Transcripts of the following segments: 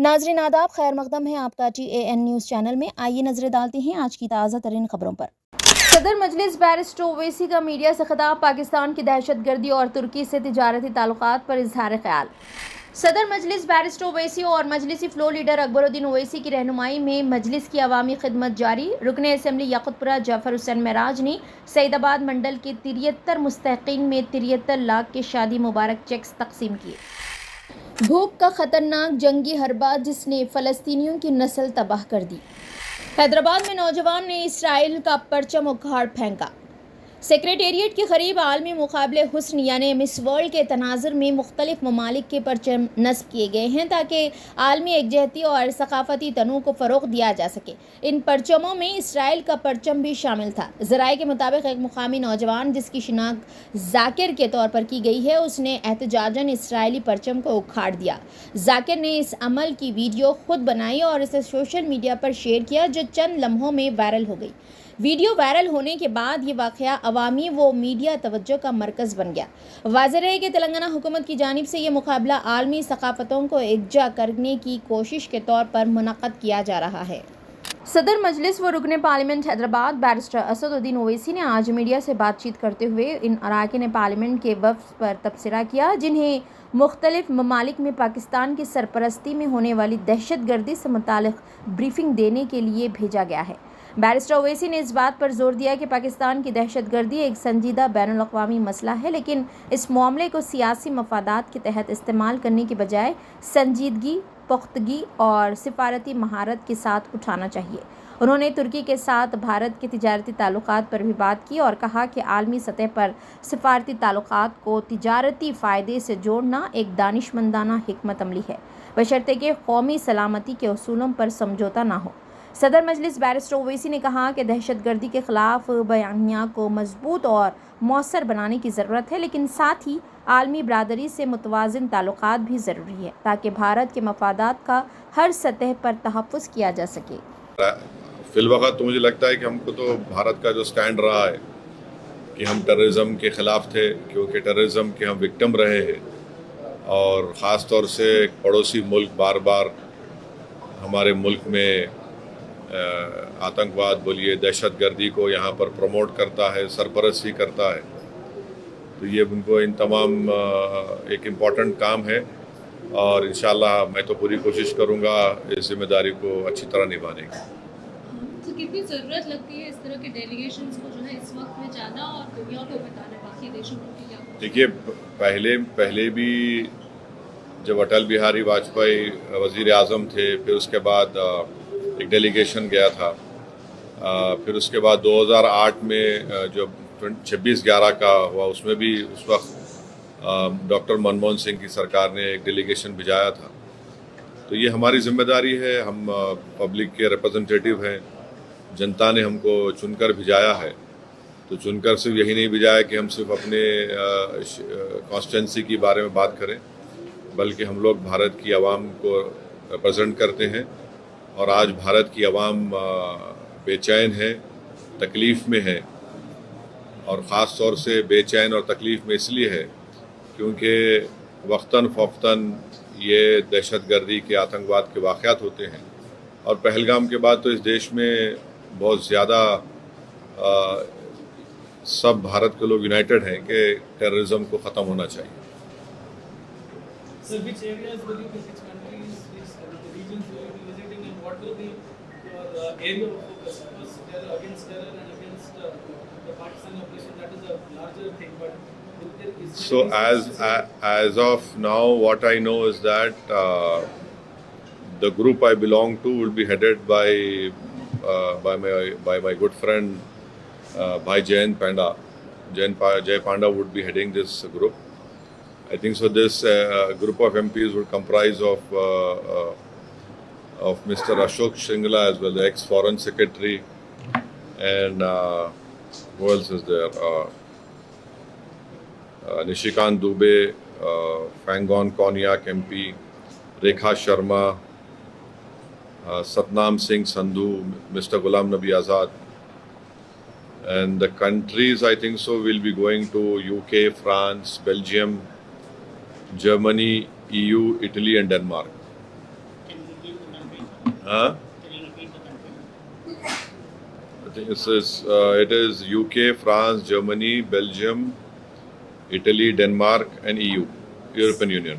ناظرین آداب، خیر مقدم ہے آپ کا TAN نیوز چینل میں۔ آئیے نظر ڈالتے ہیں آج کی تازہ ترین خبروں پر۔ صدر مجلس بیرسٹر اویسی کا میڈیا سے خطاب، پاکستان کی دہشت گردی اور ترکی سے تجارتی تعلقات پر اظہار خیال۔ صدر مجلس بیرسٹر اویسی اور مجلسی فلور لیڈر اکبر الدین اویسی کی رہنمائی میں مجلس کی عوامی خدمت جاری۔ رکن اسمبلی یاقوت پورہ ظفر حسین معراج نے سعید آباد منڈل کے 73 مستحقین میں 73 لاکھ کے شادی مبارک چیکس تقسیم کیے۔ بھوک کا خطرناک جنگی حربہ جس نے فلسطینیوں کی نسل تباہ کر دی۔ حیدرآباد میں نوجوان نے اسرائیل کا پرچم اکھاڑ پھینکا۔ سیکریٹریٹ کے قریب عالمی مقابلے حسن یعنی مس ورلڈ کے تناظر میں مختلف ممالک کے پرچم نصب کیے گئے ہیں تاکہ عالمی یکجہتی اور ثقافتی تنوع کو فروغ دیا جا سکے۔ ان پرچموں میں اسرائیل کا پرچم بھی شامل تھا۔ ذرائع کے مطابق ایک مقامی نوجوان جس کی شناخت ذاکر کے طور پر کی گئی ہے، اس نے احتجاجاً اسرائیلی پرچم کو اکھاڑ دیا۔ ذاکر نے اس عمل کی ویڈیو خود بنائی اور اسے سوشل میڈیا پر شیئر کیا جو چند لمحوں میں وائرل ہو گئی۔ ویڈیو وائرل ہونے کے بعد یہ واقعہ عوامی و میڈیا توجہ کا مرکز بن گیا۔ واضح رہے کہ تلنگانہ حکومت کی جانب سے یہ مقابلہ عالمی ثقافتوں کو یکجا کرنے کی کوشش کے طور پر منعقد کیا جا رہا ہے۔ صدر مجلس و رکن پارلیمنٹ حیدرآباد بیرسٹر اسد الدین اویسی نے آج میڈیا سے بات چیت کرتے ہوئے ان اراکین پارلیمنٹ کے وفد پر تبصرہ کیا جنہیں مختلف ممالک میں پاکستان کی سرپرستی میں ہونے والی دہشت گردی سے متعلق بریفنگ دینے کے لیے بھیجا گیا ہے۔ بیرسٹر اویسی نے اس بات پر زور دیا کہ پاکستان کی دہشت گردی ایک سنجیدہ بین الاقوامی مسئلہ ہے، لیکن اس معاملے کو سیاسی مفادات کے تحت استعمال کرنے کی بجائے سنجیدگی، پختگی اور سفارتی مہارت کے ساتھ اٹھانا چاہیے۔ انہوں نے ترکی کے ساتھ بھارت کے تجارتی تعلقات پر بھی بات کی اور کہا کہ عالمی سطح پر سفارتی تعلقات کو تجارتی فائدے سے جوڑنا ایک دانشمندانہ حکمت عملی ہے، بشرطے کہ قومی سلامتی کے اصولوں پر سمجھوتہ نہ ہو۔ صدر مجلس بیرسٹر اویسی نے کہا کہ دہشت گردی کے خلاف بیانیہ کو مضبوط اور مؤثر بنانے کی ضرورت ہے، لیکن ساتھ ہی عالمی برادری سے متوازن تعلقات بھی ضروری ہے تاکہ بھارت کے مفادات کا ہر سطح پر تحفظ کیا جا سکے۔ فی الوقت تو مجھے لگتا ہے کہ ہم کو تو بھارت کا جو سٹینڈ رہا ہے کہ ہم ٹیررزم کے خلاف تھے، کیونکہ ٹیررزم کے ہم وکٹم رہے ہیں، اور خاص طور سے ایک پڑوسی ملک بار بار ہمارے ملک میں آتنکواد بولیے، دہشت گردی کو یہاں پر پروموٹ کرتا ہے، سرپرستی کرتا ہے، تو یہ ان کو ان تمام ایک امپورٹنٹ کام ہے، اور انشاءاللہ میں تو پوری کوشش کروں گا اس ذمہ داری کو اچھی طرح نبھانے کی۔ تو کتنی ضرورت لگتی ہے اس طرح کے ڈیلیگیشنز کو جو ہے اس وقت میں جانا اور دنیا کو بتانا، باقی دیشوں کو کہ کیا؟ دیکھیے، پہلے بھی جب اٹل بہاری واجپئی وزیر اعظم تھے، پھر اس کے بعد ایک ڈیلیگیشن گیا تھا، پھر اس کے بعد 2008 میں جو 26/11 کا ہوا، اس میں بھی اس وقت ڈاکٹر منموہن سنگھ کی سرکار نے ایک ڈیلیگیشن بھیجایا تھا۔ تو یہ ہماری ذمہ داری ہے، ہم پبلک کے ریپرزنٹیٹیو ہیں، جنتا نے ہم کو چن کر بھیجایا ہے، تو چن کر صرف یہی نہیں بھیجایا کہ ہم صرف اپنے کانسٹیٹنسی کے بارے میں بات کریں، بلکہ ہم لوگ بھارت کی عوام کو ریپرزینٹ کرتے ہیں، اور آج بھارت کی عوام بے چین ہے، تکلیف میں ہے، اور خاص طور سے بے چین اور تکلیف میں اس لیے ہے کیونکہ وقتاً فوقتاً یہ دہشت گردی کے آتنکواد کے واقعات ہوتے ہیں، اور پہلگام کے بعد تو اس دیش میں بہت زیادہ سب بھارت کے لوگ یونائٹڈ ہیں کہ ٹیررزم کو ختم ہونا چاہیے۔ So which areas will you visit, countries, which regions will you be visiting, and what will be your area of focus? Because terror, against terror and against the Pakistan operation, that is a larger thing, but So as of now, what I know is that the group I belong to will be headed by my good friend Bhai Jayant Panda. Jay Panda would be heading this group. I think so. This group of MPs would comprise of Mr. Ashok Shringla as well, the ex-foreign secretary, and who else is there? Nishikant Dubey, Fangon Konyak MP, Rekha Sharma, Satnam Singh Sandhu, Mr. Ghulam Nabi Azad. And the countries, I think so, will be going to UK, France, Belgium, Germany, EU, Italy and Denmark. Huh? I think it is UK, France, Germany, Belgium, Italy, Denmark, and EU, European Union.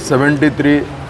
73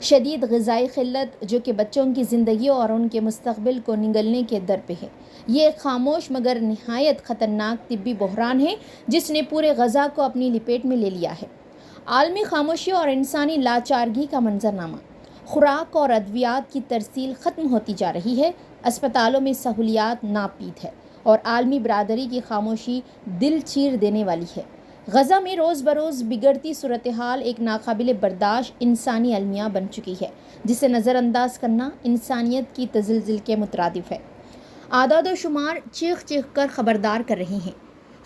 شدید غذائی قلت جو کہ بچوں کی زندگی اور ان کے مستقبل کو نگلنے کے در پہ ہے، یہ ایک خاموش مگر نہایت خطرناک طبی بحران ہے جس نے پورے غزہ کو اپنی لپیٹ میں لے لیا ہے۔ عالمی خاموشی اور انسانی لاچارگی کا منظرنامہ، خوراک اور ادویات کی ترسیل ختم ہوتی جا رہی ہے، اسپتالوں میں سہولیات ناپید ہے اور عالمی برادری کی خاموشی دل چیر دینے والی ہے۔ غزہ میں روز بروز بگڑتی صورتحال ایک ناقابل برداشت انسانی المیہ بن چکی ہے جسے نظر انداز کرنا انسانیت کی تزلزل کے مترادف ہے۔ اعداد و شمار چیخ چیخ کر خبردار کر رہے ہیں۔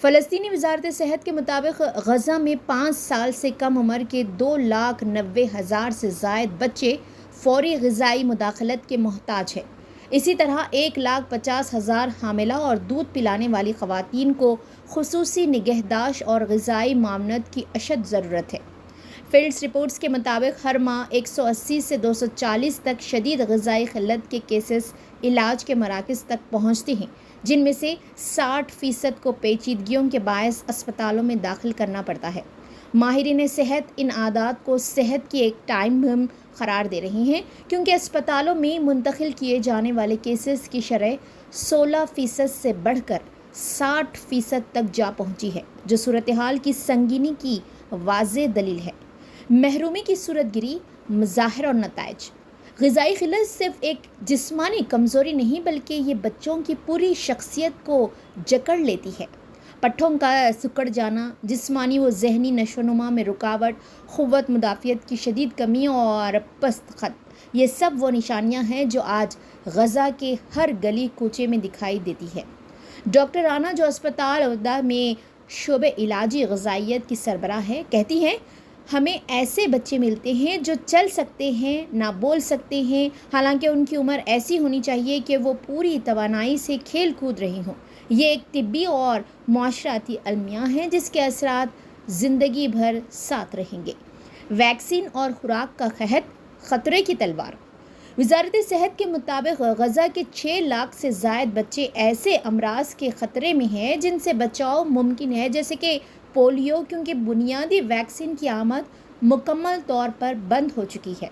فلسطینی وزارت صحت کے مطابق غزہ میں 5 سال سے کم عمر کے 2,90,000 سے زائد بچے فوری غذائی مداخلت کے محتاج ہیں۔ اسی طرح 1,50,000 حاملہ اور دودھ پلانے والی خواتین کو خصوصی نگہداشت اور غذائی معاونت کی اشد ضرورت ہے۔ فیلڈز رپورٹس کے مطابق ہر ماہ 180 سے 240 تک شدید غذائی قلت کے کیسز علاج کے مراکز تک پہنچتے ہیں، جن میں سے 60% کو پیچیدگیوں کے باعث اسپتالوں میں داخل کرنا پڑتا ہے۔ ماہرین صحت ان اعداد کو صحت کی ایک ٹائم بم قرار دے رہے ہیں کیونکہ اسپتالوں میں منتقل کیے جانے والے کیسز کی شرح 16% سے بڑھ کر 60% تک جا پہنچی ہے، جو صورتحال کی سنگینی کی واضح دلیل ہے۔ محرومی کی صورت گری، مظاہر اور نتائج۔ غذائی قلت صرف ایک جسمانی کمزوری نہیں بلکہ یہ بچوں کی پوری شخصیت کو جکڑ لیتی ہے۔ پٹھوں کا سکڑ جانا، جسمانی و ذہنی نشو و نما میں رکاوٹ، قوت مدافعت کی شدید کمی اور پست خط، یہ سب وہ نشانیاں ہیں جو آج غزہ کے ہر گلی کوچے میں دکھائی دیتی ہے۔ ڈاکٹر رانا، جو اسپتال عہدہ میں شعبہ علاجی غذائیت کی سربراہ ہے، کہتی ہیں، ہمیں ایسے بچے ملتے ہیں جو چل سکتے ہیں، نہ بول سکتے ہیں، حالانکہ ان کی عمر ایسی ہونی چاہیے کہ وہ پوری توانائی سے کھیل کود رہے ہوں۔ یہ ایک طبی اور معاشرتی المیہ ہے جس کے اثرات زندگی بھر ساتھ رہیں گے۔ ویکسین اور خوراک کا قحط، خطرے کی تلوار۔ وزارت صحت کے مطابق غزہ کے 6 لاکھ سے زائد بچے ایسے امراض کے خطرے میں ہیں جن سے بچاؤ ممکن ہے، جیسے کہ پولیو، کیونکہ بنیادی ویکسین کی آمد مکمل طور پر بند ہو چکی ہے۔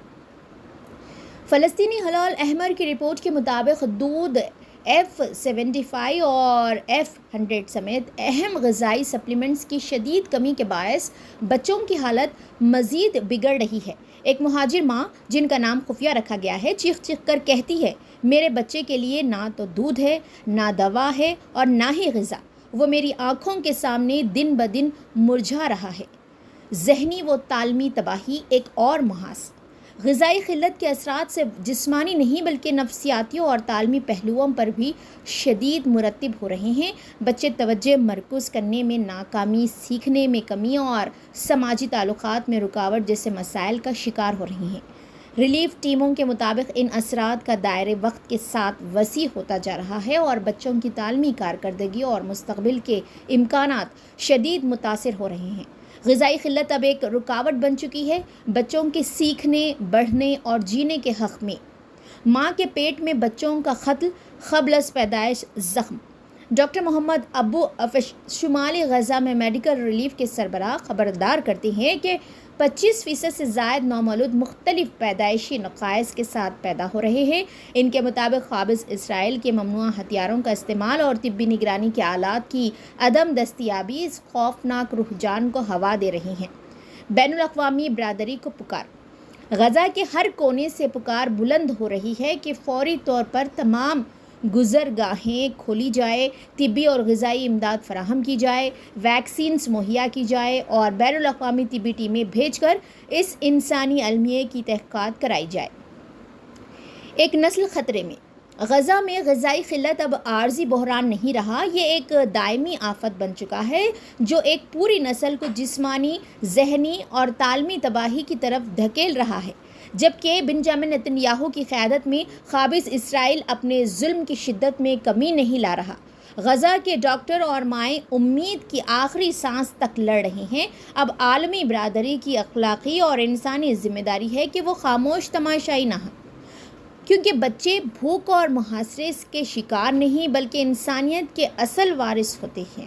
فلسطینی ہلال احمر کی رپورٹ کے مطابق دودھ، F75 اور F100 سمیت اہم غذائی سپلیمنٹس کی شدید کمی کے باعث بچوں کی حالت مزید بگڑ رہی ہے۔ ایک مہاجر ماں، جن کا نام خفیہ رکھا گیا ہے، چیخ چیخ کر کہتی ہے، میرے بچے کے لیے نہ تو دودھ ہے، نہ دوا ہے اور نہ ہی غذا، وہ میری آنکھوں کے سامنے دن بدن مرجھا رہا ہے۔ ذہنی و تعلیمی تباہی ایک اور محاذ۔ غذائی قلت کے اثرات صرف جسمانی نہیں بلکہ نفسیاتی اور تعلیمی پہلوؤں پر بھی شدید مرتب ہو رہے ہیں۔ بچے توجہ مرکوز کرنے میں ناکامی، سیکھنے میں کمی اور سماجی تعلقات میں رکاوٹ جیسے مسائل کا شکار ہو رہے ہیں۔ ریلیف ٹیموں کے مطابق ان اثرات کا دائرہ وقت کے ساتھ وسیع ہوتا جا رہا ہے اور بچوں کی تعلیمی کارکردگی اور مستقبل کے امکانات شدید متاثر ہو رہے ہیں۔ غذائی قلت اب ایک رکاوٹ بن چکی ہے بچوں کے سیکھنے، بڑھنے اور جینے کے حق میں۔ ماں کے پیٹ میں بچوں کا قتل قبل از پیدائش زخم۔ ڈاکٹر محمد ابو افش شمالی غزہ میں میڈیکل ریلیف کے سربراہ خبردار کرتے ہیں کہ 25% سے زائد نومولود مختلف پیدائشی نقائص کے ساتھ پیدا ہو رہے ہیں۔ ان کے مطابق قابض اسرائیل کے ممنوعہ ہتھیاروں کا استعمال اور طبی نگرانی کے آلات کی عدم دستیابی اس خوفناک رجحان کو ہوا دے رہی ہیں۔ بین الاقوامی برادری کو پکار۔ غزہ کے ہر کونے سے پکار بلند ہو رہی ہے کہ فوری طور پر تمام گزرگاہیں کھولی جائے، طبی اور غذائی امداد فراہم کی جائے، ویکسینز مہیا کی جائے اور بین الاقوامی طبی ٹیمیں بھیج کر اس انسانی المیہ کی تحقیقات کرائی جائے۔ ایک نسل خطرے میں۔ غزہ میں غذائی قلت اب عارضی بحران نہیں رہا، یہ ایک دائمی آفت بن چکا ہے جو ایک پوری نسل کو جسمانی، ذہنی اور تعلیمی تباہی کی طرف دھکیل رہا ہے۔ جبکہ بنجامن نتن یاہو کی قیادت میں قابض اسرائیل اپنے ظلم کی شدت میں کمی نہیں لا رہا۔ غزہ کے ڈاکٹر اور مائیں امید کی آخری سانس تک لڑ رہے ہیں۔ اب عالمی برادری کی اخلاقی اور انسانی ذمہ داری ہے کہ وہ خاموش تماشائی نہ ہوں، کیونکہ بچے بھوک اور محاصرے کے شکار نہیں بلکہ انسانیت کے اصل وارث ہوتے ہیں۔